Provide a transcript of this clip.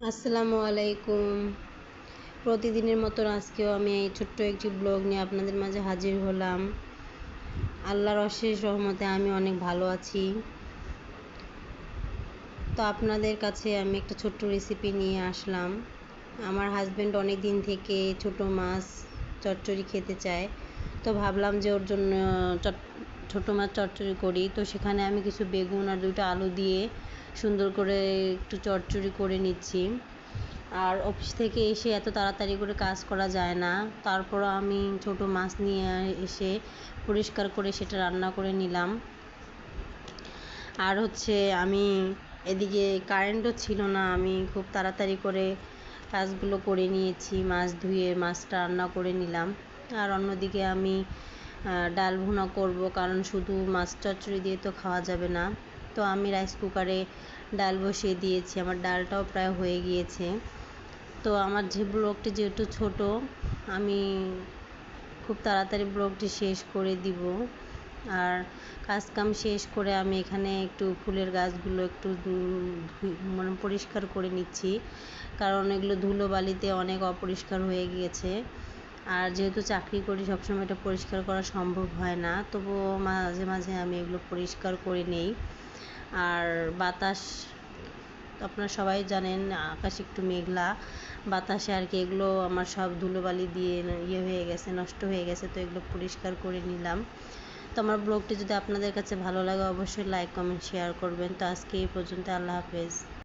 আসসালামু আলাইকুম। প্রতিদিনের মতো আজকেও আমি এই ছোট্ট একটি ব্লগ নিয়ে আপনাদের মাঝে হাজির হলাম। আল্লাহর অশেষ রহমতে আমি অনেক ভালো আছি। তো আপনাদের কাছে আমি একটা ছোট্ট রেসিপি নিয়ে আসলাম। আমার হাজব্যান্ড অনেক দিন থেকে ছোট মাছ চচ্চড়ি খেতে চায়, তো ভাবলাম যে ওর জন্য ছোটো মাছ চচ্চড়ি করি। তো সেখানে আমি কিছু বেগুন আর 2টা আলু দিয়ে সুন্দর করে একটু চচ্চড়ি করে নিচ্ছি। আর অফিস থেকে এসে এত তাড়াতাড়ি করে কাজ করা যায় না, তারপরও আমি ছোট মাছ নিয়ে এসে পরিষ্কার করে সেটা রান্না করে নিলাম। আর আমি এদিকে কারেন্টও ছিল না, আমি খুব তাড়াতাড়ি করে কাজগুলো করে নিয়েছি, মাছ ধুয়ে মাছটা রান্না করে নিলাম। আর অন্যদিকে আমি ডাল ভুনা করব, কারণ শুধু মাছ চচ্চড়ি দিয়ে তো খাওয়া যাবে না। তো আমি রাইস কুকারে ডাল বসিয়ে দিয়েছি, আমার ডালটাও প্রায় হয়ে গিয়েছে। তো আমার ব্লগটি যেহেতু ছোট, আমি খুব তাড়াতাড়ি ব্লগটি শেষ করে দিব। আর কাজকাম শেষ করে আমি এখানে একটু ফুলের গাছগুলো একটু পরিষ্কার করে নিচ্ছি, কারণ এগুলো ধুলোবালিতে অনেক অপরিষ্কার হয়ে গিয়েছে। আর যেহেতু চাকরি করি, সবসময় এটা পরিষ্কার করা সম্ভব হয় না, তবুও মাঝে মাঝে আমি এগুলো পরিষ্কার করে নেই। আর বাতাস, আপনারা সবাই জানেন আকাশ একটু মেঘলা, বাতাসে এগুলো আমার সব ধুলোবালি দিয়ে হয়ে গেছে, নষ্ট হয়ে গেছে। তো এগুলো পরিষ্কার করে নিলাম। তো আমার ব্লগটি যদি আপনাদের কাছে ভালো লাগে, অবশ্যই লাইক কমেন্ট শেয়ার করবেন। তো আজকে এই পর্যন্ত, আল্লাহ হাফেজ।